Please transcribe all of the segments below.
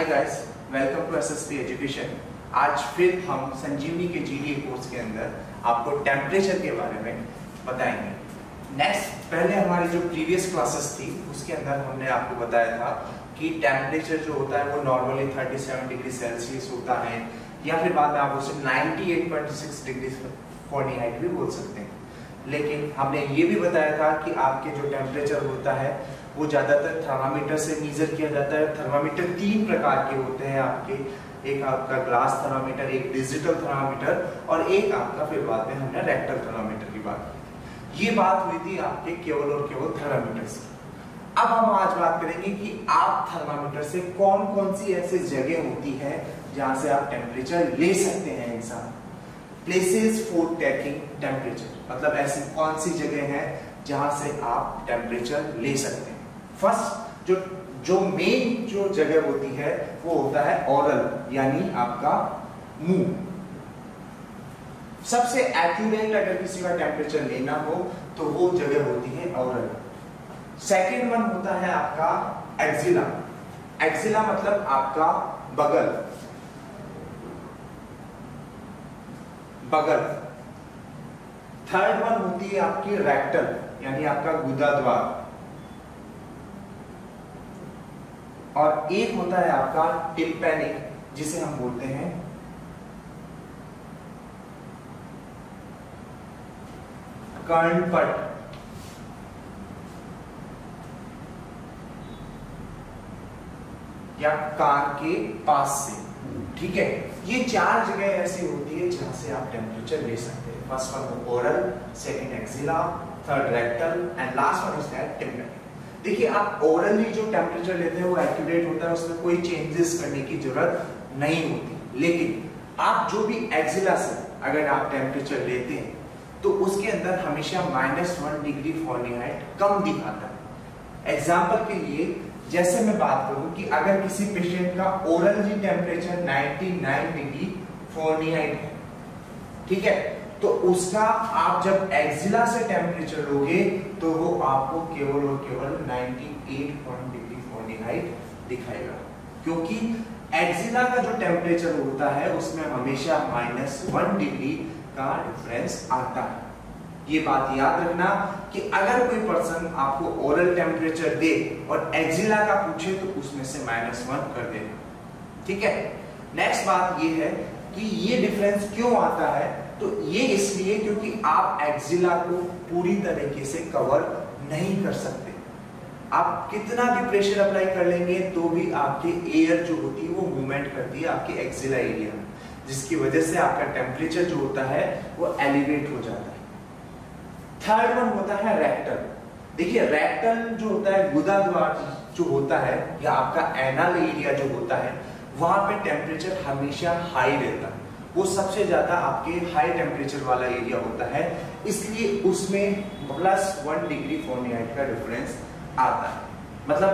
Guys, welcome to SSP education. आज फिर हम संजीवनी के जीडीए कोर्स के अंदर आपको टेम्परेचर के बारे में बताएंगे। पहले हमारी जो प्रीवियस क्लासेस थी उसके अंदर हमने आपको बताया था कि टेम्परेचर जो होता है वो नॉर्मली 37 डिग्री सेल्सियस होता है, या फिर बाद में आप उसे 98.6 डिग्री फ़ारेनहाइट भी बोल सकते हैं। लेकिन हमने ये भी बताया था कि आपके जो टेम्परेचर होता है वो ज़्यादातर थर्मामीटर से मेजर किया जाता है। थर्मामीटर 3 प्रकार के होते हैं आपके, एक आपका ग्लास थर्मामीटर, एक डिजिटल थर्मामीटर और एक आपका फिर बाद में हमने रेक्टल थर्मामीटर की बात की। ये बात हुई थी आपके केवल और केवल थर्मामीटर से। अब हम आज बात करेंगे कि आप थर्मामीटर से कौन कौन सी ऐसी जगह होती है जहां से आप टेम्परेचर ले सकते हैं इंसान। प्लेसेस फॉर टेकिंग टेम्परेचर, मतलब ऐसी कौन सी जगह है जहां से आप टेम्परेचर ले सकते हैं। फर्स्ट जो मेन जो जगह होती है वो होता है ओरल, यानी आपका मुंह। सबसे एक्यूरेट अगर किसी का टेम्परेचर लेना हो तो वो जगह होती है ओरल। सेकेंड वन होता है आपका एक्सिला। एक्सिला मतलब आपका बगल। थर्ड वन होती है आपकी रेक्टल, यानी आपका गुदाद्वार। और एक होता है आपका टिम्पैनिक, जिसे हम बोलते हैं कर्णपट। या कान के पास से, ठीक है। ये 4 जगह ऐसी होती है जहां से आप टेम्परेचर ले सकते हैं। First one oral, second axilla, third rectal and last one is that tympanic. देखिए, आप ओरली जो टेम्परेचर लेते हैं वो एक्यूरेट होता है, उसमें कोई चेंजेस करने की जरूरत नहीं होती। लेकिन आप जो भी एक्सिला से अगर आप टेम्परेचर लेते हैं तो उसके अंदर हमेशा -1 डिग्री फ़ारेनहाइट कम दिखाता है। एग्जाम्पल के लिए जैसे मैं बात करूं कि अगर किसी पेशेंट का ओरली टेम्परेचर 99 डिग्री फ़ारेनहाइट है, ठीक है, तो उसका आप जब एक्सिला से टेम्परेचर लोगे तो वो आपको केवल और केवल 98 डिग्री फ़ारेनहाइट दिखाएगा, क्योंकि एक्सिला का जो टेम्परेचर होता है उसमें हमेशा -1 डिग्री का डिफरेंस आता है। ये बात याद रखना कि अगर कोई पर्सन आपको ओरल टेम्परेचर दे और एक्सिला का पूछे तो उसमें से -1 कर देना, ठीक है। नेक्स्ट बात ये है कि ये डिफरेंस क्यों आता है, तो ये इसलिए क्योंकि आप एक्सिला को पूरी तरीके से कवर नहीं कर सकते। आप कितना भी प्रेशर अप्लाई कर लेंगे तो भी आपके एयर जो होती है वो मूवमेंट करती है आपके एक्सिला एरिया में, जिसकी वजह से आपका टेम्परेचर जो होता है वो एलिवेट हो जाता है। थर्ड वन होता है रेक्टल। देखिए, रेक्टल जो होता है गुदाद्वार जो होता है या आपका एनल एरिया जो होता है, वहां पे टेम्परेचर हमेशा हाई रहता है। वो सबसे ज्यादा आपके हाई टेम्परेचर वाला एरिया होता है, इसलिए उसमें +1 डिग्री फ़ारेनहाइट का डिफरेंस आता है। मतलब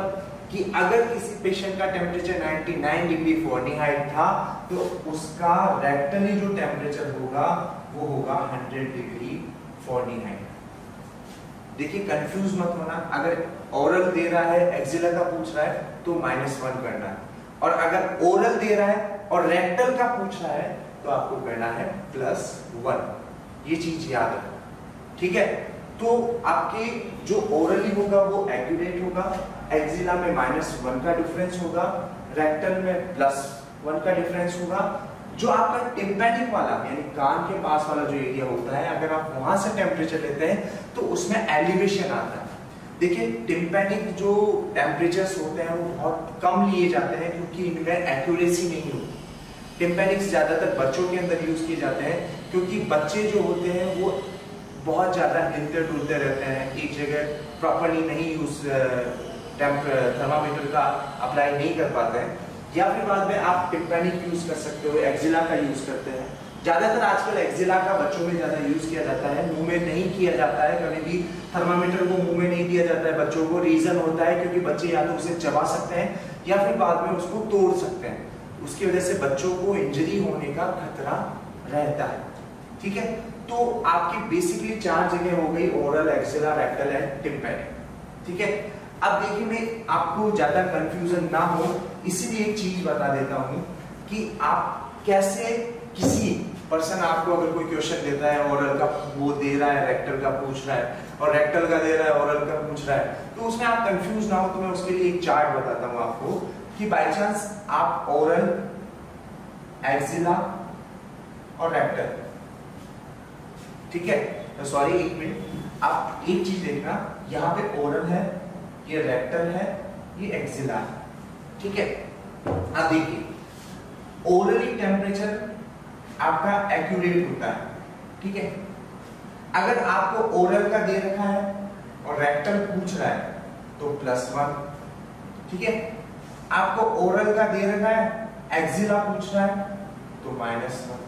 कि अगर किसी पेशेंट का टेम्परेचर 99 डिग्री फ़ारेनहाइट था तो उसका रेक्टली जो टेम्परेचर होगा वो होगा 100 डिग्री फ़ारेनहाइट। देखिए, कंफ्यूज मत होना। अगर ओरल दे रहा है, एक्सिला का पूछ रहा है तो -1 करना है, और अगर ओरल दे रहा है और रेक्टल का पूछ रहा है तो आपको करना है +1। ये चीज याद रखो, ठीक है। तो आपके जो ओरली होगा वो एक्यूरेट होगा, एक्सिला में -1 का डिफरेंस होगा, रेक्टल में +1 का डिफरेंस होगा। जो आपका टिम्पैनिक वाला यानी कान के पास वाला जो एरिया होता है, अगर आप वहां से टेम्परेचर लेते हैं तो उसमें एलिवेशन आता है। देखिए, टिम्पैनिक जो टेम्परेचर्स होते हैं वो बहुत कम लिए जाते हैं क्योंकि इनमें एक्यूरेसी नहीं होती। टिम्पैनिक्स ज्यादातर बच्चों के अंदर यूज किए जाते हैं क्योंकि बच्चे जो होते हैं वो बहुत ज्यादा हिलते डुलते रहते हैं, एक जगह प्रॉपरली नहीं थर्मामीटर का अप्लाई नहीं कर पाते हैं। या फिर बाद में आप टिम्पैनिक यूज कर सकते हो, एक्सिला का यूज करते हैं। ज्यादातर आजकल एक्सिला का बच्चों में ज्यादा यूज किया जाता है, मुंह में नहीं किया जाता है। कभी भी थर्मामीटर को मुंह में नहीं दिया जाता है बच्चों को। रीजन होता है क्योंकि बच्चे या तो उसे चबा सकते हैं या फिर बाद में उसको तोड़ सकते हैं, उसकी वजह से बच्चों को इंजरी होने का खतरा रहता है, ठीक है। तो आपकी बेसिकली 4 जगह हो गई, oral, axilla, rectal and tympanic, ठीक है। अब देखिए, मैं आपको ज्यादा कंफ्यूजन ना हो इसीलिए एक चीज बता देता हूं कि आप कैसे किसी पर्सन आपको अगर कोई क्वेश्चन देता है ओरल का, वो दे रहा है रेक्टल का पूछ रहा है और रेक्टल का दे रहा है ओरल का पूछ रहा है, तो उसमें आप कंफ्यूज ना हो तो मैं उसके लिए एक चार्ट बताता हूं आपको कि बाय चांस आप ओरल, एक्सिला और रेक्टल, ठीक है, तो सॉरी एक मिनट, आप एक चीज देखना, यहाँ पे ओरल है, ये रेक्टल है, ये एक्सिला है, ठीक है। अब देखिए ओरली टेम्परेचर आपका एक्यूरेट होता है, ठीक है। अगर आपको ओरल का दे रखा है और रेक्टल पूछ रहा है तो +1, ठीक है। आपको ओरल का दे रखा है, एक्सिला पूछ रहा है तो -1,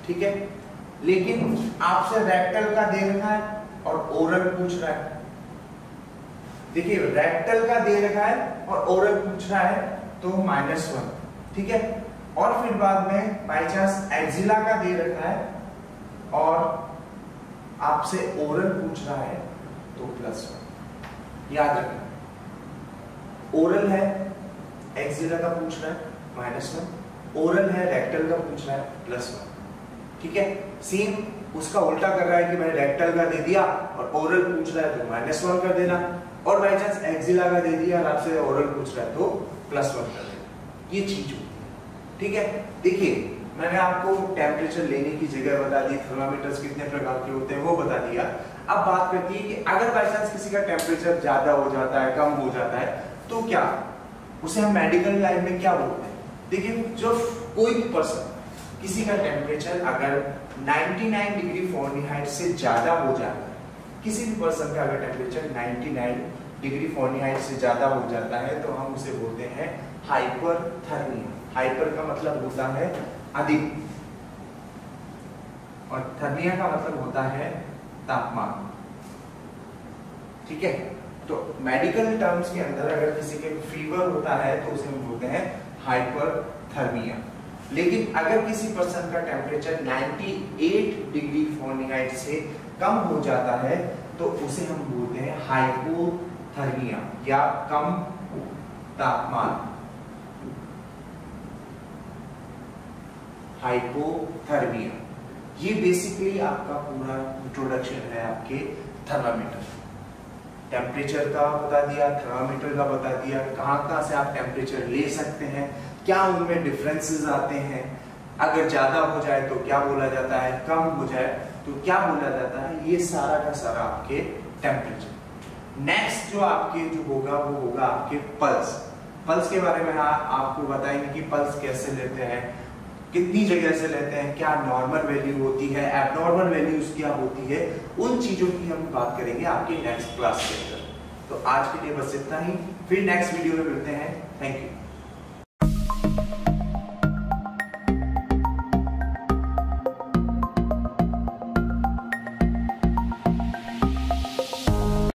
ठीक है। लेकिन आपसे रेक्टल का दे रखा है और ओरल पूछ रहा है, देखिए रेक्टल का दे रखा है और ओरल पूछ रहा है तो -1, ठीक है। और फिर बाद में बाय चांस एक्सिला का दे रखा है और आपसे ओरल पूछ रहा है तो +1। याद रखना, ओरल है, एक्सिला का पूछ रहा है -1, ओरल है, रेक्टल का पूछ रहा है +1, ठीक है। सेम उसका उल्टा कर रहा है कि भाई रेक्टल का दे दिया और ओरल पूछ रहा है तो -1 कर देना, और बाय चांस एक्सिला का दे दिया और आपसे ओरल पूछ रहा है तो +1 कर देना, ये चीज होती है, ठीक है। देखिए मैंने आपको टेम्परेचर लेने की जगह बता दी, थर्मामीटर्स कितने प्रकार के होते हैं वो बता दिया। अब बात करती है कि अगर बाय चांस किसी का टेम्परेचर ज्यादा हो जाता है, कम हो जाता है, तो क्या उसे हम मेडिकल लाइन में क्या बोलते हैं। देखिए जो कोई भी पर्सन, किसी का टेम्परेचर अगर 99 डिग्री फ़ारेनहाइट से ज्यादा हो जाता है, किसी भी पर्सन का अगर टेम्परेचर 99 डिग्री फ़ारेनहाइट से ज्यादा हो जाता है तो हम उसे बोलते हैं हाइपरथर्मिया। हाइपर का मतलब होता है अधिक और थर्मिया का मतलब होता है तापमान, ठीक है। तो मेडिकल टर्म्स के अंदर अगर किसी के फीवर होता है तो उसे हम बोलते हैं हाइपरथर्मिया। लेकिन अगर किसी पर्सन का टेम्परेचर 98 डिग्री फ़ारेनहाइट से कम हो जाता है तो उसे हम बोलते हैं हाइपोथर्मिया या कम तापमान, हाइपोथर्मिया। ये बेसिकली आपका पूरा इंट्रोडक्शन है आपके थर्मामीटर। टेम्परेचर का बता दिया, थर्मामीटर का बता दिया, कहाँ से आप टेम्परेचर ले सकते हैं, क्या उनमें डिफरेंसेस आते हैं, अगर ज्यादा हो जाए तो क्या बोला जाता है, कम हो जाए तो क्या बोला जाता है, ये सारा का सारा आपके टेम्परेचर। नेक्स्ट जो आपके जो होगा वो होगा आपके पल्स। पल्स के बारे में आपको बताएंगे कि पल्स कैसे लेते हैं, कितनी जगह से लेते हैं, क्या नॉर्मल वैल्यू होती है, एबनॉर्मल वैल्यूज क्या होती है, उन चीजों की हम बात करेंगे आपके नेक्स्ट क्लास के अंदर। तो आज के लिए बस इतना ही, फिर नेक्स्ट वीडियो में मिलते हैं। Thank you.